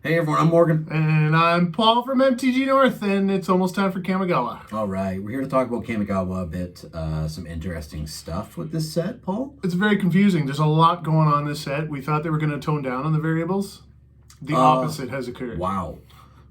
Hey everyone, I'm Morgan. And I'm Paul from MTG North, and it's almost time for Kamigawa. All right, we're here to talk about Kamigawa a bit. Some interesting stuff with this set, Paul. It's very confusing. There's a lot going on in this set. We thought they were going to tone down on the variables. The opposite has occurred. Wow,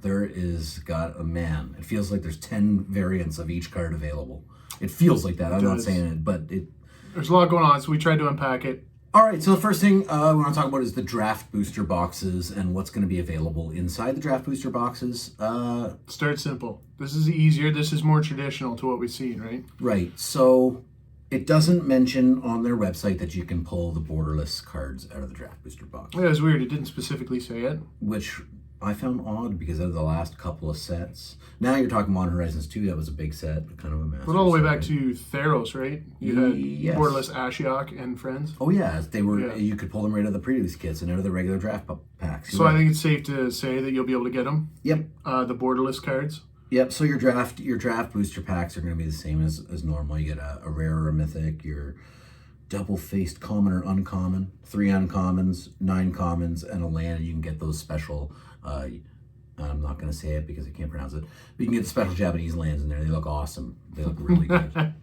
there is it feels like there's 10 variants of each card available. It feels like that. I'm not saying it, but it. There's a lot going on, so we tried to unpack it. All right, so the first thing we want to talk about is the draft booster boxes and what's going to be available inside the draft booster boxes. Start simple. This is easier. This is more traditional to what we've seen, right? Right. So it doesn't mention on their website that you can pull the borderless cards out of the draft booster box. Yeah, it was weird. It didn't specifically say it. Which I found odd because out of the last couple of sets. Now you're talking Modern Horizons 2, that was a big set, kind of a massive. Went all the way set, back right? to Theros, right? You had Yes. Borderless Ashiok and friends. Oh yeah, they were. Yeah. You could pull them right out of the previous kits and out of the regular draft packs. So I think it's safe to say that you'll be able to get them. Yep. The Borderless cards. Yep. So your draft booster packs are going to be the same as normal. You get a rare or a mythic. Your double-faced common or uncommon, 3 uncommons, 9 commons, and a land. And you can get those special. I'm not going to say it because I can't pronounce it. But you can get the special Japanese lands in there. They look awesome. They look really good.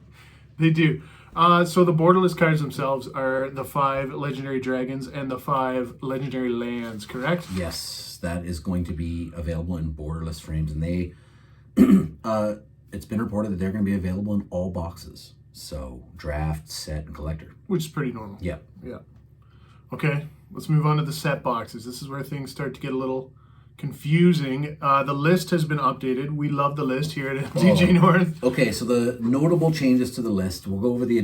They do. So the borderless cards themselves are the 5 legendary dragons and the 5 legendary lands, correct? Yes, that is going to be available in borderless frames, and they it's been reported that they're going to be available in all boxes. So draft, set, and collector. Which is pretty normal. Yeah. Yeah. Okay, let's move on to the set boxes. This is where things start to get a little confusing. The list has been updated. We love the list here at MTG North. Okay, so the notable changes to the list. We'll go over the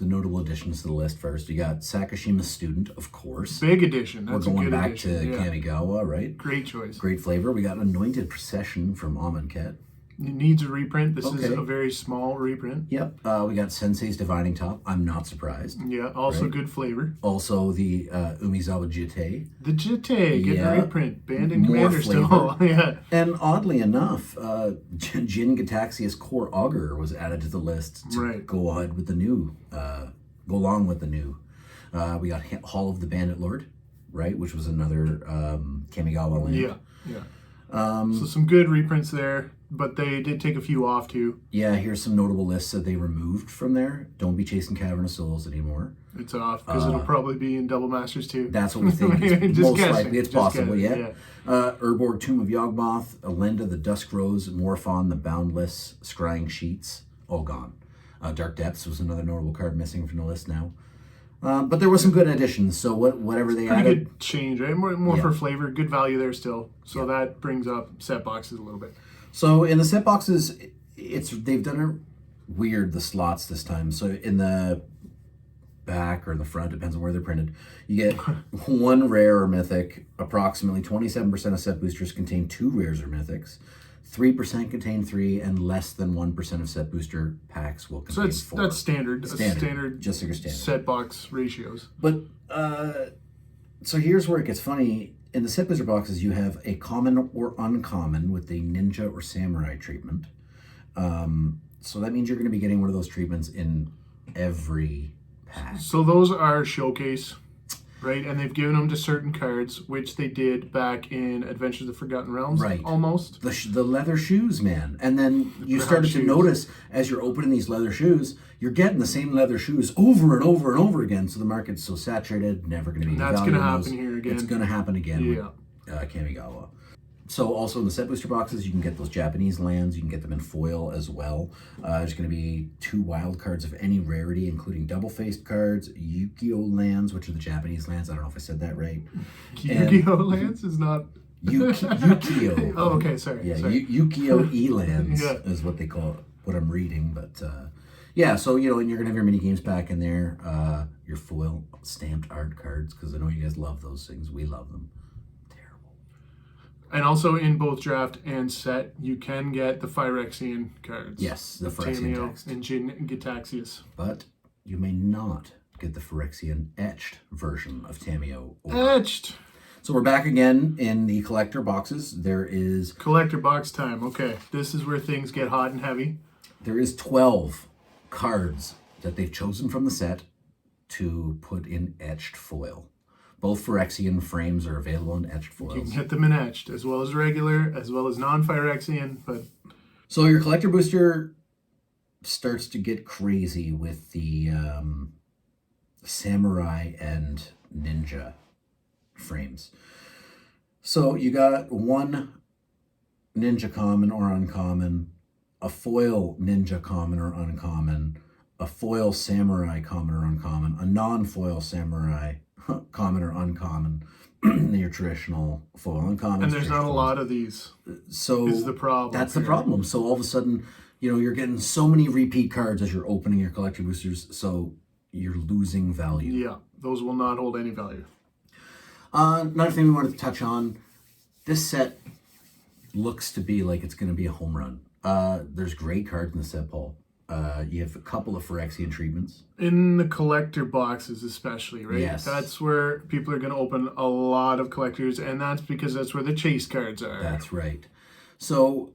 notable additions to the list first. You got Sakashima's Student, of course. Big addition. That's We're going a good back addition. to Kamigawa, right? Great choice. Great flavor. We got Anointed Procession from Amonkhet. It needs a reprint. This is Okay. a very small reprint. Yep. We got Sensei's Divining Top. I'm not surprised. Yeah, also Right. good flavor. Also the Umizawa Jite. The Jite, getting Yeah. a reprint. Band and More Commander still. Yeah. And oddly enough, Jin Gataxia's Core Augur was added to the list to Right. go on with the new, go along with the new. We got Hall of the Bandit Lord, right, which was another Kamigawa land. Yeah, yeah. So some good reprints there, but they did take a few off too. Yeah, here's some notable lists that they removed from there. Don't be chasing Cavern of Souls anymore. It's off because it'll probably be in Double Masters too. That's what we think. It's Just most guessing, likely, it's just possible, guessing, yeah. Urborg, Tomb of Yawgmoth, Elenda, the Dusk Rose, Morphon, the Boundless, Scrying Sheets, all gone. Dark Depths was another notable card missing from the list now. But there was some good additions, so whatever they Pretty added. good change, right? More Yeah. for flavor, good value there still. So that brings up set boxes a little bit. So in the set boxes, they've done it weird, the slots this time. So in the back or in the front, depends on where they're printed, you get 1 rare or mythic. Approximately 27% of set boosters contain 2 rares or mythics. 3% contain 3, and less than 1% of set booster packs will contain 4. That's standard. Standard Just like your standard. set box ratios. But so here's where it gets funny. In the set booster boxes, you have a common or uncommon with the ninja or samurai treatment. So that means you're going to be getting one of those treatments in every pack. So those are showcase, right? And they've given them to certain cards, which they did back in Adventures of the Forgotten Realms, Right. almost. The leather shoes, man. And then you brown started to shoes. notice as you're opening these leather shoes, you're getting the same leather shoes over and over and over again. So the market's so saturated, never going to be any That's value going to in happen those. here again. It's going to happen again Yeah. with Kamigawa. So also in the set booster boxes, you can get those Japanese lands. You can get them in foil as well. There's going to be 2 wild cards of any rarity, including double-faced cards, Yu-Gi-Oh lands, which are the Japanese lands. I don't know if I said that right. Yu-Gi-Oh! Lands is not... Yu-Gi-Oh! Oh, okay, sorry. Yeah, sorry. Yu-Gi-Oh! E-lands Yeah. is what they call it, what I'm reading. But yeah, so, and you're going to have your mini games pack in there, your foil stamped art cards, because I know you guys love those things. We love them. And also in both draft and set, you can get the Phyrexian cards. Yes, the Phyrexian Tameo text. and Jin Gataxias. But you may not get the Phyrexian etched version of Tameo. Etched! So we're back again in the collector boxes. There is Collector box time. Okay, this is where things get hot and heavy. 12 cards that they've chosen from the set to put in etched foil. Both Phyrexian frames are available in etched You foils. can get them in etched, as well as regular, as well as non-Phyrexian, but... So your collector booster starts to get crazy with the samurai and ninja frames. So you got one ninja common or uncommon, a foil ninja common or uncommon, a foil samurai common or uncommon, a non-foil samurai common or uncommon, your traditional foil uncommon. And there's not a lot of these. So is the problem. That's the problem. So all of a sudden, you're getting so many repeat cards as you're opening your collector boosters, so you're losing value. Yeah, those will not hold any value. Another thing we wanted to touch on, this set looks to be like it's going to be a home run. There's great cards in the set, Paul. You have a couple of Phyrexian treatments. In the collector boxes especially, right? Yes. That's where people are going to open a lot of collectors, and that's because that's where the chase cards are. That's right. So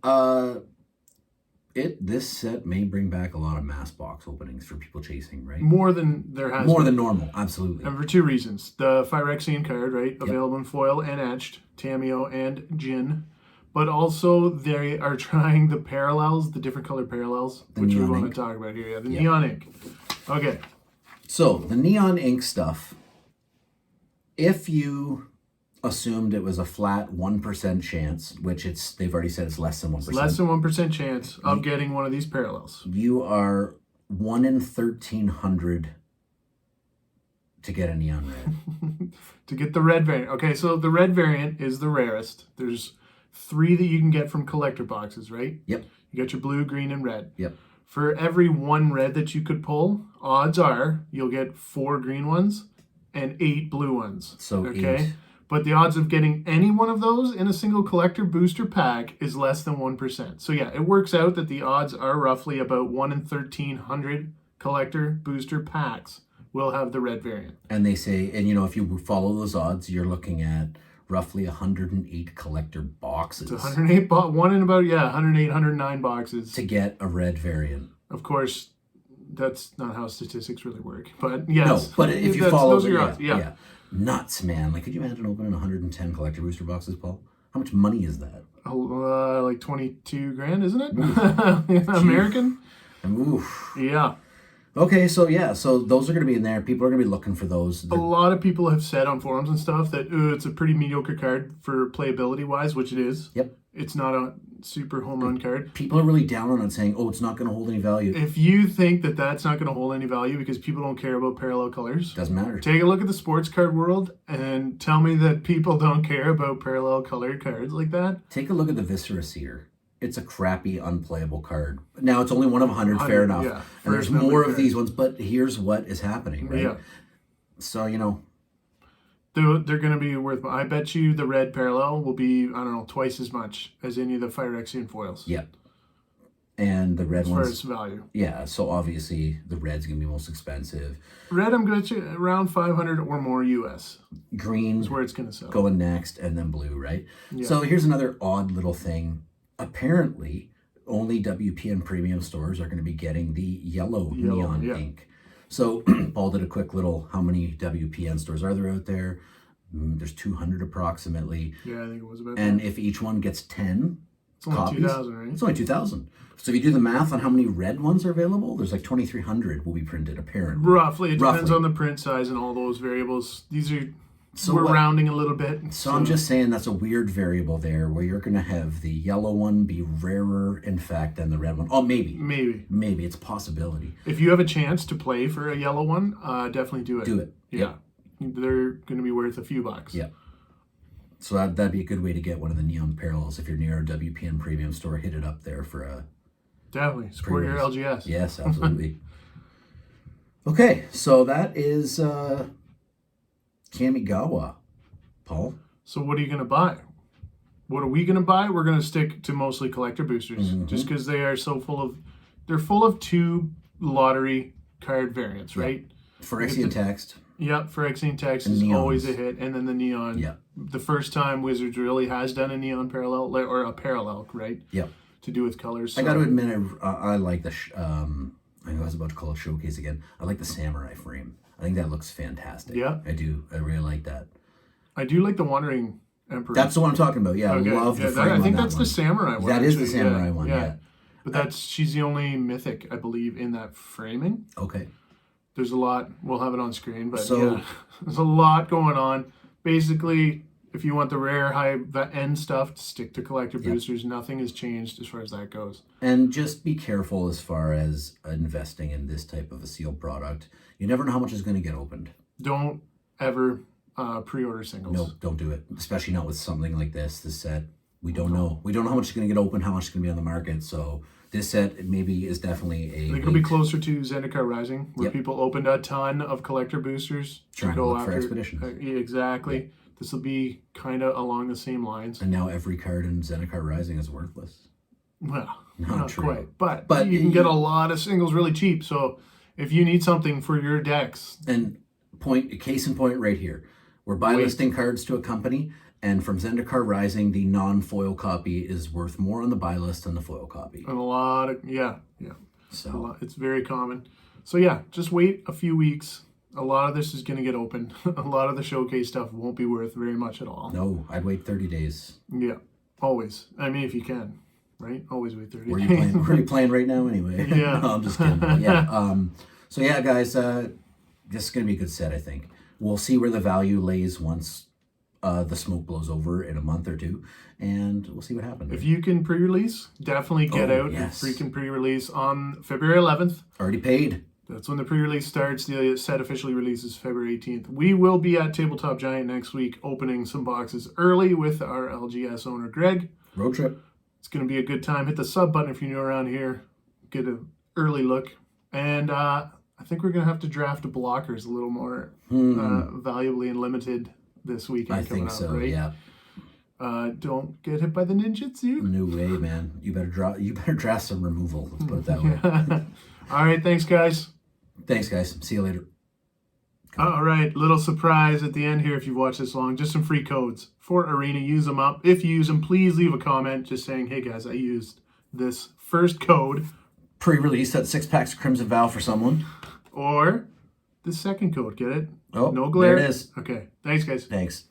this set may bring back a lot of mass box openings for people chasing, right? More than there has More been. than normal, absolutely. And for two reasons. The Phyrexian card, right? Available in foil and etched, Tameo and Jin. But also they are trying the parallels, the different color parallels, which we want to talk about here. Yeah, the neon ink. Okay. So the neon ink stuff, if you assumed it was a flat 1% chance, which they've already said it's less than 1%. Less than 1% chance of getting one of these parallels. You are 1 in 1,300 to get a neon red. To get the red variant. Okay, so the red variant is the rarest. There's 3 that you can get from collector boxes, right? Yep. You got your blue, green, and red. Yep. For every 1 red that you could pull, odds are you'll get 4 green ones and 8 blue ones. So okay. 8. But the odds of getting any one of those in a single collector booster pack is less than 1%. So yeah, it works out that the odds are roughly about 1 in 1,300 collector booster packs will have the red variant. And they say, and if you follow those odds, you're looking at roughly 108 collector boxes. It's 108, 108, 109 boxes. To get a red variant. Of course, that's not how statistics really work. But yes. No, but if you follow... Those are your odds, yeah. Nuts, man. Like, could you imagine opening 110 collector booster boxes, Paul? How much money is that? Like 22 grand, isn't it? American? Oof. Yeah. Okay, so those are going to be in there. People are going to be looking for those. A lot of people have said on forums and stuff that it's a pretty mediocre card for playability-wise, which it is. Yep. It's not a super home run card. People are really down on it, saying, it's not going to hold any value. If you think that that's not going to hold any value because people don't care about parallel colors, doesn't matter. Take a look at the sports card world and tell me that people don't care about parallel colored cards like that. Take a look at the Viscera Seer. It's a crappy, unplayable card. Now, it's only 1 of 100, fair enough. Yeah, and there's more of these ones, but here's what is happening, right? Yeah. So, They're going to be worth... I bet you the red parallel will be, I don't know, twice as much as any of the Phyrexian foils. Yeah. And the red ones... As far as value. Yeah, so obviously the red's going to be most expensive. Red, I'm going to around 500 or more US. Green is where it's going to sell. Going next, and then blue, right? Yeah. So here's another odd little thing. Apparently, only WPN premium stores are going to be getting the yellow neon ink. So Paul did a quick little, how many WPN stores are there out there? There's 200 approximately. Yeah, I think it was about And that. if each one gets 10 it's only copies, 2,000, right? It's only 2,000. So if you do the math on how many red ones are available, there's like 2,300 will be printed, apparently. Roughly. It depends on the print size and all those variables. These are... we're rounding a little bit. So I'm just saying that's a weird variable there where you're going to have the yellow one be rarer, in fact, than the red one. Oh, maybe. Maybe. It's a possibility. If you have a chance to play for a yellow one, definitely do it. Do it. Yeah. They're going to be worth a few bucks. Yeah. So that'd be a good way to get one of the neon parallels. If you're near a WPN premium store, hit it up there for a... Definitely. Support your LGS. Yes, absolutely. Okay, so that is... Kamigawa, Paul. So what are you going to buy? What are we going to buy? We're going to stick to mostly collector boosters, just because they are so full of... They're full of 2 lottery card variants, right? Phyrexian text. Yep, Phyrexian text is always a hit, and then the neon. Yeah. The first time Wizards really has done a neon parallel, or a parallel, right? Yep. To do with colors. So. I got to admit, I like the... I know I was about to call it Showcase again. I like the Samurai frame. I think that looks fantastic. Yeah. I do. I really like that. I do like the Wandering Emperor. That's the one I'm talking about. Yeah, Okay. love the Yeah, frame I think on that's that the one. samurai one. That is the actually. samurai one, yeah. But she's the only mythic, I believe, in that framing. Okay. There's a lot. We'll have it on screen, but So- yeah, there's a lot going on. Basically, if you want the rare high-end stuff, stick to collector boosters. Nothing has changed as far as that goes. And just be careful as far as investing in this type of a sealed product. You never know how much is going to get opened. Don't ever pre-order singles. No, don't do it. Especially not with something like this set. We don't know. We don't know how much is going to get open, how much is going to be on the market. So this set maybe is definitely a... I think it'll be closer to Zendikar Rising, where people opened a ton of collector boosters Trying to look for expeditions. Exactly. Yeah. This will be kind of along the same lines. And now every card in Zendikar Rising is worthless. Well, Not true. quite. But you can get a lot of singles really cheap. So if you need something for your decks... And case in point right here. We're buy listing cards to a company, and from Zendikar Rising, the non-foil copy is worth more on the buy list than the foil copy. And a lot of... Yeah. So It's very common. So yeah, just wait a few weeks. A lot of this is going to get open. A lot of the showcase stuff won't be worth very much at all. no, I'd wait 30 days. Yeah, always. I mean, if you can, right? Always wait 30 Where days. are you playing right now anyway? Yeah. No, I'm just kidding. But yeah. So yeah, guys, this is going to be a good set, I think. We'll see where the value lays once the smoke blows over in a month or two, and we'll see what happens. If you can pre-release, definitely get out and freaking pre-release on February 11th. Already paid. That's when the pre-release starts. The set officially releases February 18th. We will be at Tabletop Giant next week opening some boxes early with our LGS owner, Greg. Road trip. It's going to be a good time. Hit the sub button if you're new around here. Get an early look. And I think we're going to have to draft blockers a little more valuably and limited this weekend. I think so, right? yeah. Don't get hit by the ninjutsu. No way, man. You better draft some removal. Let's put it that way. All right, thanks, guys. Thanks, guys. See you later. All right, little surprise at the end here if you've watched this long. Just some free codes for Arena. Use them up. If you use them, please leave a comment just saying, hey, guys, I used this first code. Pre-release that 6 packs of Crimson Vow for someone. Or the second code. Get it? Oh, no glare. there it is. Okay, thanks, guys. Thanks.